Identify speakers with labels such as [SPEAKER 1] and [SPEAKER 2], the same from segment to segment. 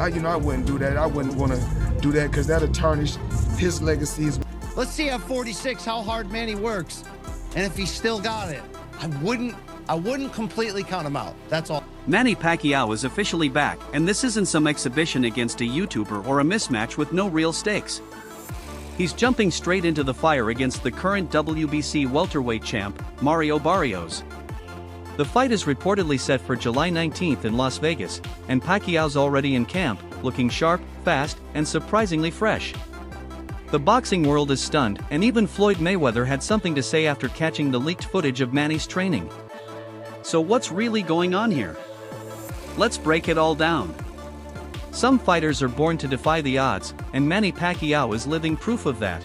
[SPEAKER 1] I wouldn't do that. I wouldn't want to do that because that'll tarnish his legacy.
[SPEAKER 2] Let's see at 46 how hard Manny works, and if he's still got it. I wouldn't completely count him out. That's all.
[SPEAKER 3] Manny Pacquiao is officially back, and this isn't some exhibition against a YouTuber or a mismatch with no real stakes. He's jumping straight into the fire against the current WBC welterweight champ, Mario Barrios. The fight is reportedly set for July 19th in Las Vegas, and Pacquiao's already in camp, looking sharp, fast, and surprisingly fresh. The boxing world is stunned, and even Floyd Mayweather had something to say after catching the leaked footage of Manny's training. So what's really going on here? Let's break it all down. Some fighters are born to defy the odds, and Manny Pacquiao is living proof of that.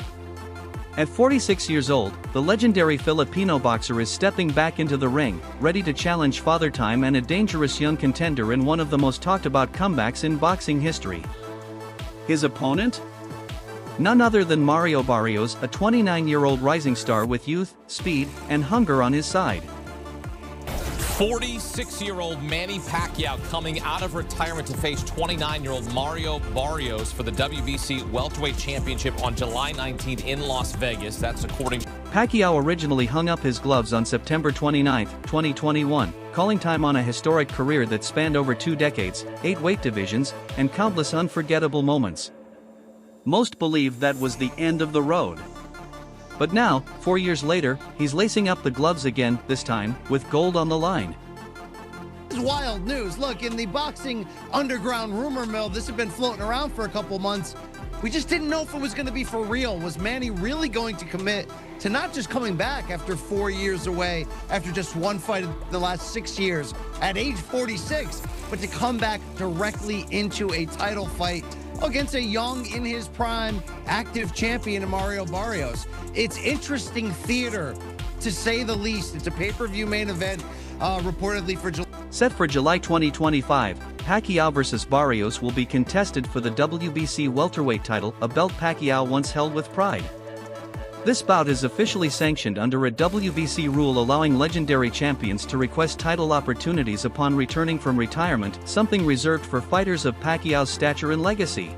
[SPEAKER 3] At 46 years old, the legendary Filipino boxer is stepping back into the ring, ready to challenge Father Time and a dangerous young contender in one of the most talked about comebacks in boxing history. His opponent? None other than Mario Barrios, a 29-year-old rising star with youth, speed, and hunger on his side.
[SPEAKER 4] 46-year-old Manny Pacquiao coming out of retirement to face 29-year-old Mario Barrios for the WBC Welterweight Championship on July 19th in Las Vegas. That's according to
[SPEAKER 3] Pacquiao originally hung up his gloves on September 29, 2021, calling time on a historic career that spanned over 2 decades, 8 weight divisions, and countless unforgettable moments. Most believe that was the end of the road. But now, 4 years later, he's lacing up the gloves again, this time, with gold on the line.
[SPEAKER 2] This is wild news. Look, in the boxing underground rumor mill, this had been floating around for a couple months. We just didn't know if it was going to be for real. Was Manny really going to commit to not just coming back after 4 years away, after just one fight in the last 6 years, at age 46, but to come back directly into a title fight against a young, in his prime, active champion in Mario Barrios? It's interesting theater, to say the least. It's a pay-per-view main event, reportedly for July.
[SPEAKER 3] Set for July 2025, Pacquiao vs. Barrios will be contested for the WBC welterweight title, a belt Pacquiao once held with pride. This bout is officially sanctioned under a WBC rule allowing legendary champions to request title opportunities upon returning from retirement, something reserved for fighters of Pacquiao's stature and legacy.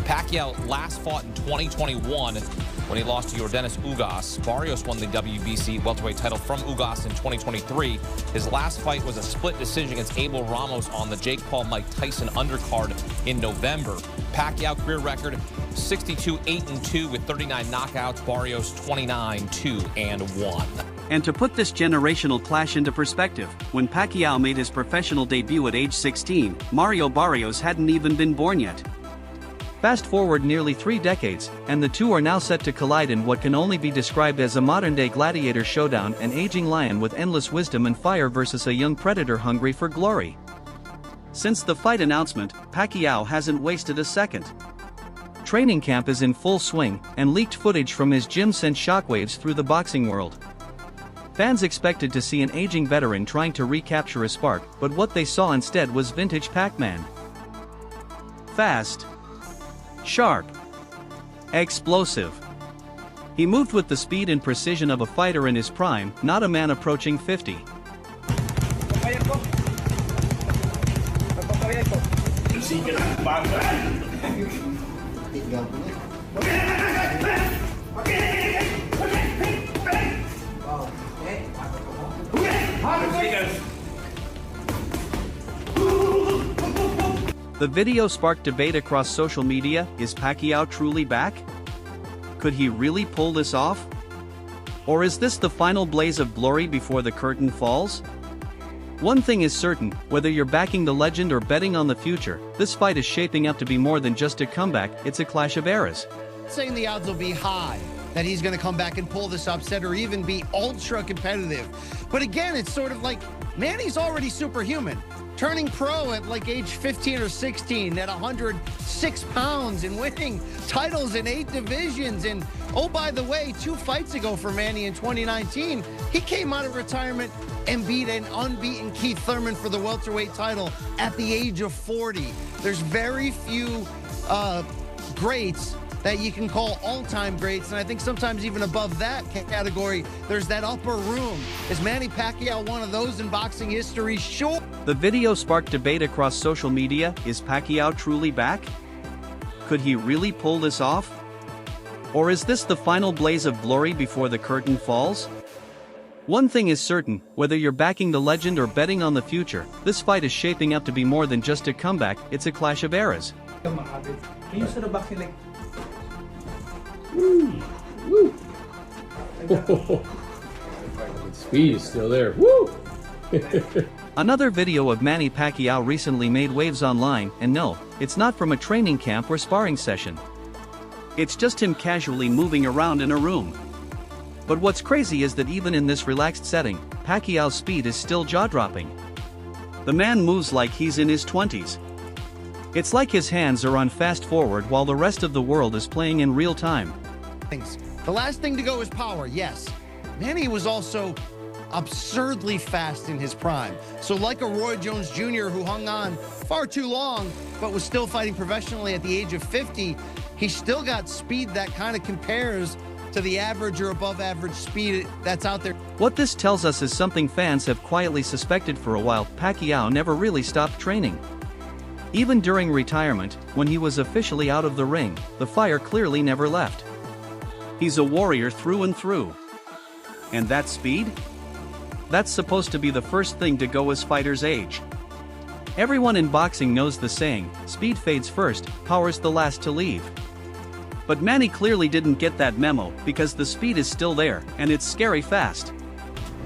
[SPEAKER 4] Pacquiao last fought in 2021 when he lost to Yordenis Ugas. Barrios won the WBC welterweight title from Ugas in 2023. His last fight was a split decision against Abel Ramos on the Jake Paul-Mike Tyson undercard in November. Pacquiao career record 62-8-2 with 39 knockouts. Barrios 29-2-1.
[SPEAKER 3] And to put this generational clash into perspective, when Pacquiao made his professional debut at age 16, Mario Barrios hadn't even been born yet. Fast forward nearly 3 decades, and the two are now set to collide in what can only be described as a modern-day gladiator showdown, an aging lion with endless wisdom and fire versus a young predator hungry for glory. Since the fight announcement, Pacquiao hasn't wasted a second. Training camp is in full swing, and leaked footage from his gym sent shockwaves through the boxing world. Fans expected to see an aging veteran trying to recapture a spark, but what they saw instead was vintage Pac-Man. Fast, sharp, explosive. He moved with the speed and precision of a fighter in his prime, not a man approaching 50. The video sparked debate across social media. Is Pacquiao truly back? Could he really pull this off? Or is this the final blaze of glory before the curtain falls? One thing is certain, whether you're backing the legend or betting on the future, this fight is shaping up to be more than just a comeback, it's a clash of eras.
[SPEAKER 2] Saying the odds will be high that he's going to come back and pull this upset or even be ultra competitive. But again, it's sort of like Manny's already superhuman. Turning pro at like age 15 or 16 at 106 pounds and winning titles in 8 divisions. And oh, by the way, 2 fights ago for Manny in 2019, he came out of retirement and beat an unbeaten Keith Thurman for the welterweight title at the age of 40. There's very few greats that you can call all-time greats, and I think sometimes even above that category, there's that upper room. Is Manny Pacquiao one of those in boxing history? Sure.
[SPEAKER 3] The video sparked debate across social media. Is Pacquiao truly back? Could he really pull this off? Or is this the final blaze of glory before the curtain falls? One thing is certain, whether you're backing the legend or betting on the future, this fight is shaping up to be more than just a comeback, it's a clash of eras.
[SPEAKER 5] Can you sort of back your leg? Woo! Woo! Speed is still there. Woo!
[SPEAKER 3] Another video of Manny Pacquiao recently made waves online, and no, it's not from a training camp or sparring session. It's just him casually moving around in a room. But what's crazy is that even in this relaxed setting, Pacquiao's speed is still jaw-dropping. The man moves like he's in his 20s. It's like his hands are on fast forward while the rest of the world is playing in real time.
[SPEAKER 2] The last thing to go is power, yes. Manny was also absurdly fast in his prime. So like a Roy Jones Jr. who hung on far too long, but was still fighting professionally at the age of 50, he still got speed that kind of compares to the average or above average speed that's out there.
[SPEAKER 3] What this tells us is something fans have quietly suspected for a while. Pacquiao never really stopped training. Even during retirement, when he was officially out of the ring, the fire clearly never left. He's a warrior through and through. And that speed? That's supposed to be the first thing to go as fighters age. Everyone in boxing knows the saying, speed fades first, power's the last to leave. But Manny clearly didn't get that memo, because the speed is still there, and it's scary fast.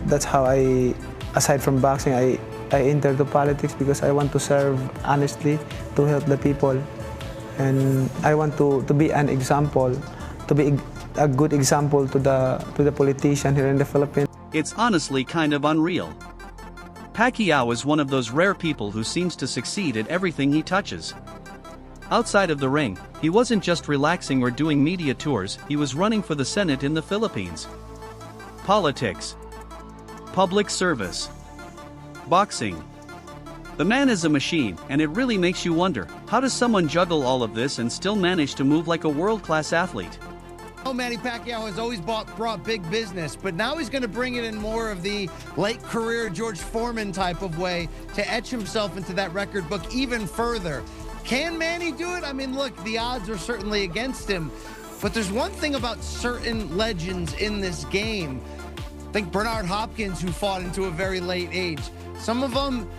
[SPEAKER 6] That's how aside from boxing, I entered the politics because I want to serve honestly, to help the people. And I want to be an example, to be a good example to the politician here in the Philippines.
[SPEAKER 3] It's honestly kind of unreal. Pacquiao is one of those rare people who seems to succeed at everything he touches. Outside of the ring, he wasn't just relaxing or doing media tours, he was running for the Senate in the Philippines. Politics. Public service. Boxing. The man is a machine, and it really makes you wonder, how does someone juggle all of this and still manage to move like a world-class athlete?
[SPEAKER 2] Manny Pacquiao has always brought big business, but now he's going to bring it in more of the late career George Foreman type of way to etch himself into that record book even further. Can Manny do it? I mean, look, the odds are certainly against him, but there's one thing about certain legends in this game. Think Bernard Hopkins, who fought into a very late age. Some of them,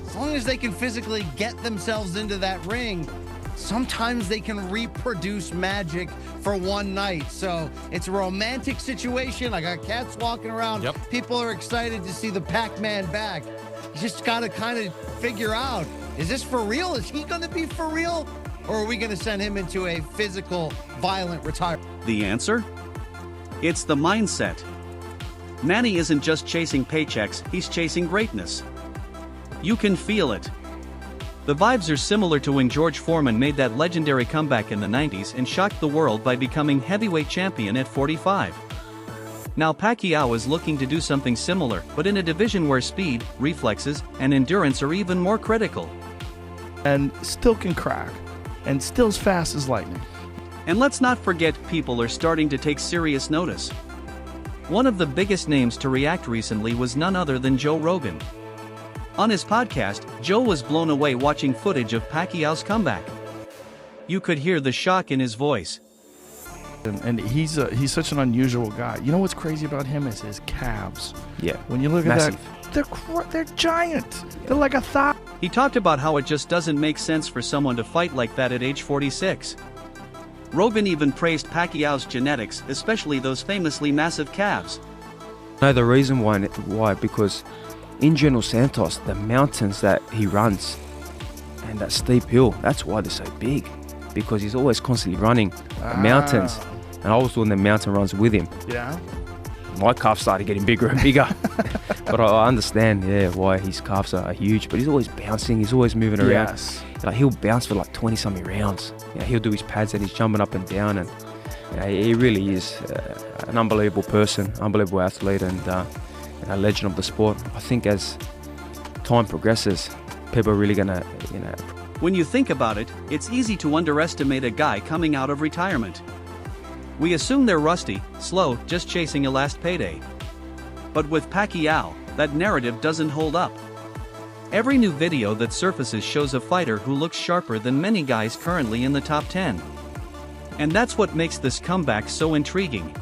[SPEAKER 2] as long as they can physically get themselves into that ring, sometimes they can reproduce magic for one night. So it's a romantic situation. I got cats walking around.
[SPEAKER 4] Yep.
[SPEAKER 2] People are excited to see the Pac-Man back. You just got to kind of figure out, is this for real? Is he going to be for real? Or are we going to send him into a physical, violent retirement?
[SPEAKER 3] The answer? It's the mindset. Manny isn't just chasing paychecks, he's chasing greatness. You can feel it. The vibes are similar to when George Foreman made that legendary comeback in the 90s and shocked the world by becoming heavyweight champion at 45. Now Pacquiao is looking to do something similar, but in a division where speed, reflexes, and endurance are even more critical.
[SPEAKER 7] And still can crack, and still as fast as lightning.
[SPEAKER 3] And let's not forget, people are starting to take serious notice. One of the biggest names to react recently was none other than Joe Rogan. On his podcast, Joe was blown away watching footage of Pacquiao's comeback. You could hear the shock in his voice.
[SPEAKER 7] And he's such an unusual guy. You know what's crazy about him is his calves.
[SPEAKER 8] Yeah.
[SPEAKER 7] When you look
[SPEAKER 8] Massive.
[SPEAKER 7] at that, they're giant. They're like a thigh.
[SPEAKER 3] He talked about how it just doesn't make sense for someone to fight like that at age 46. Rogan even praised Pacquiao's genetics, especially those famously massive calves.
[SPEAKER 8] No, the reason why because in General Santos, the mountains that he runs and that steep hill, that's why they're so big, because he's always constantly running the mountains, and I was doing the mountain runs with him.
[SPEAKER 7] Yeah.
[SPEAKER 8] My calves started getting bigger and bigger. But I understand, why his calves are huge, but he's always bouncing, he's always moving around.
[SPEAKER 7] Yes.
[SPEAKER 8] Like, he'll bounce for like 20-something rounds. He'll do his pads and he's jumping up and down, and he really is an unbelievable person, unbelievable athlete, and a legend of the sport. I think as time progresses, people are really gonna,
[SPEAKER 3] When you think about it, it's easy to underestimate a guy coming out of retirement. We assume they're rusty, slow, just chasing a last payday. But with Pacquiao, that narrative doesn't hold up. Every new video that surfaces shows a fighter who looks sharper than many guys currently in the top 10. And that's what makes this comeback so intriguing.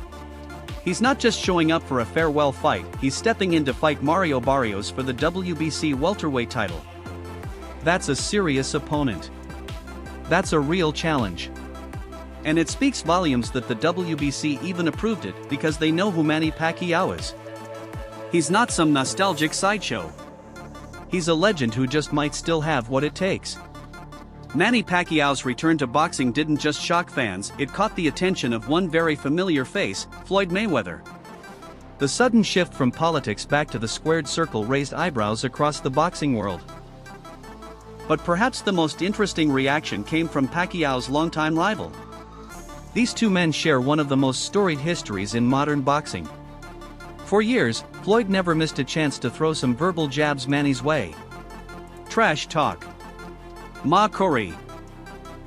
[SPEAKER 3] He's not just showing up for a farewell fight, he's stepping in to fight Mario Barrios for the WBC welterweight title. That's a serious opponent. That's a real challenge. And it speaks volumes that the WBC even approved it because they know who Manny Pacquiao is. He's not some nostalgic sideshow. He's a legend who just might still have what it takes. Manny Pacquiao's return to boxing didn't just shock fans, it caught the attention of one very familiar face, Floyd Mayweather. The sudden shift from politics back to the squared circle raised eyebrows across the boxing world. But perhaps the most interesting reaction came from Pacquiao's longtime rival. These two men share one of the most storied histories in modern boxing. For years, Floyd never missed a chance to throw some verbal jabs Manny's way. Trash talk, mockery,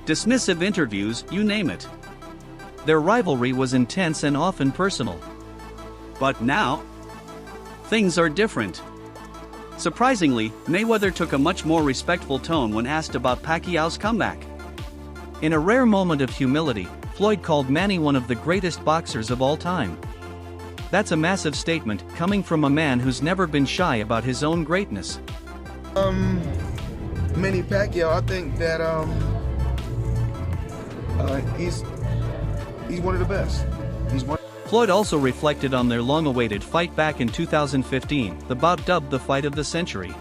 [SPEAKER 3] dismissive interviews, you name it. Their rivalry was intense and often personal. But now, things are different. Surprisingly, Mayweather took a much more respectful tone when asked about Pacquiao's comeback. In a rare moment of humility, Floyd called Manny one of the greatest boxers of all time. That's a massive statement, coming from a man who's never been shy about his own greatness.
[SPEAKER 1] Manny Pacquiao, I think that he's one of the best.
[SPEAKER 3] Floyd also reflected on their long-awaited fight back in 2015, the bout dubbed the fight of the century.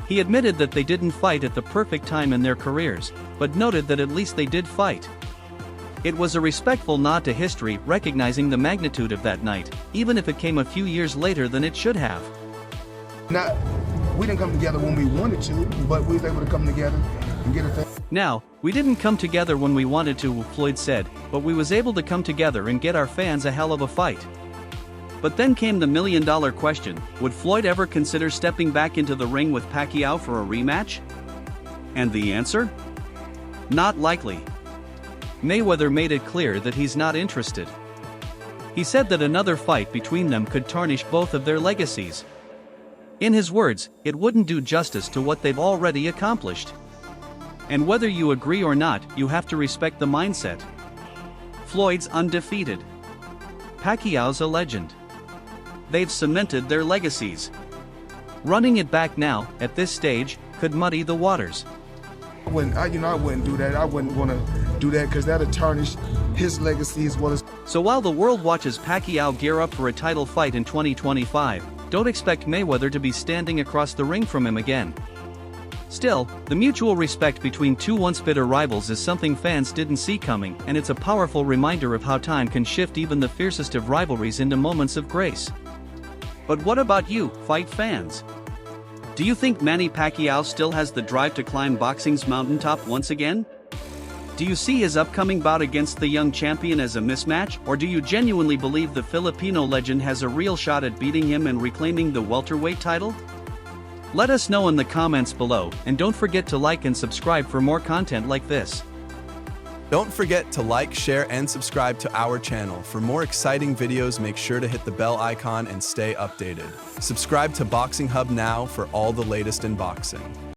[SPEAKER 3] He admitted that they didn't fight at the perfect time in their careers, but noted that at least they did fight. It was a respectful nod to history, recognizing the magnitude of that night, even if it came a few years later than it should have.
[SPEAKER 1] We didn't come together when we wanted to, but we was able to come together and get a thing.
[SPEAKER 3] Now, we didn't come together when we wanted to, Floyd said, but we was able to come together and get our fans a hell of a fight. But then came the million-dollar question, would Floyd ever consider stepping back into the ring with Pacquiao for a rematch? And the answer? Not likely. Mayweather made it clear that he's not interested. He said that another fight between them could tarnish both of their legacies. In his words, it wouldn't do justice to what they've already accomplished. And whether you agree or not, you have to respect the mindset. Floyd's undefeated. Pacquiao's a legend. They've cemented their legacies. Running it back now, at this stage, could muddy the waters.
[SPEAKER 1] I wouldn't do that. I wouldn't want to do that because that'll tarnish his legacy as well as.
[SPEAKER 3] So while the world watches Pacquiao gear up for a title fight in 2025, don't expect Mayweather to be standing across the ring from him again. Still, the mutual respect between two once bitter rivals is something fans didn't see coming, and it's a powerful reminder of how time can shift even the fiercest of rivalries into moments of grace. But what about you, fight fans? Do you think Manny Pacquiao still has the drive to climb boxing's mountaintop once again? Do you see his upcoming bout against the young champion as a mismatch, or do you genuinely believe the Filipino legend has a real shot at beating him and reclaiming the welterweight title? Let us know in the comments below, and don't forget to like and subscribe for more content like this.
[SPEAKER 9] Don't forget to like, share, and subscribe to our channel. For more exciting videos, make sure to hit the bell icon and stay updated. Subscribe to Boxing Hub now for all the latest in boxing.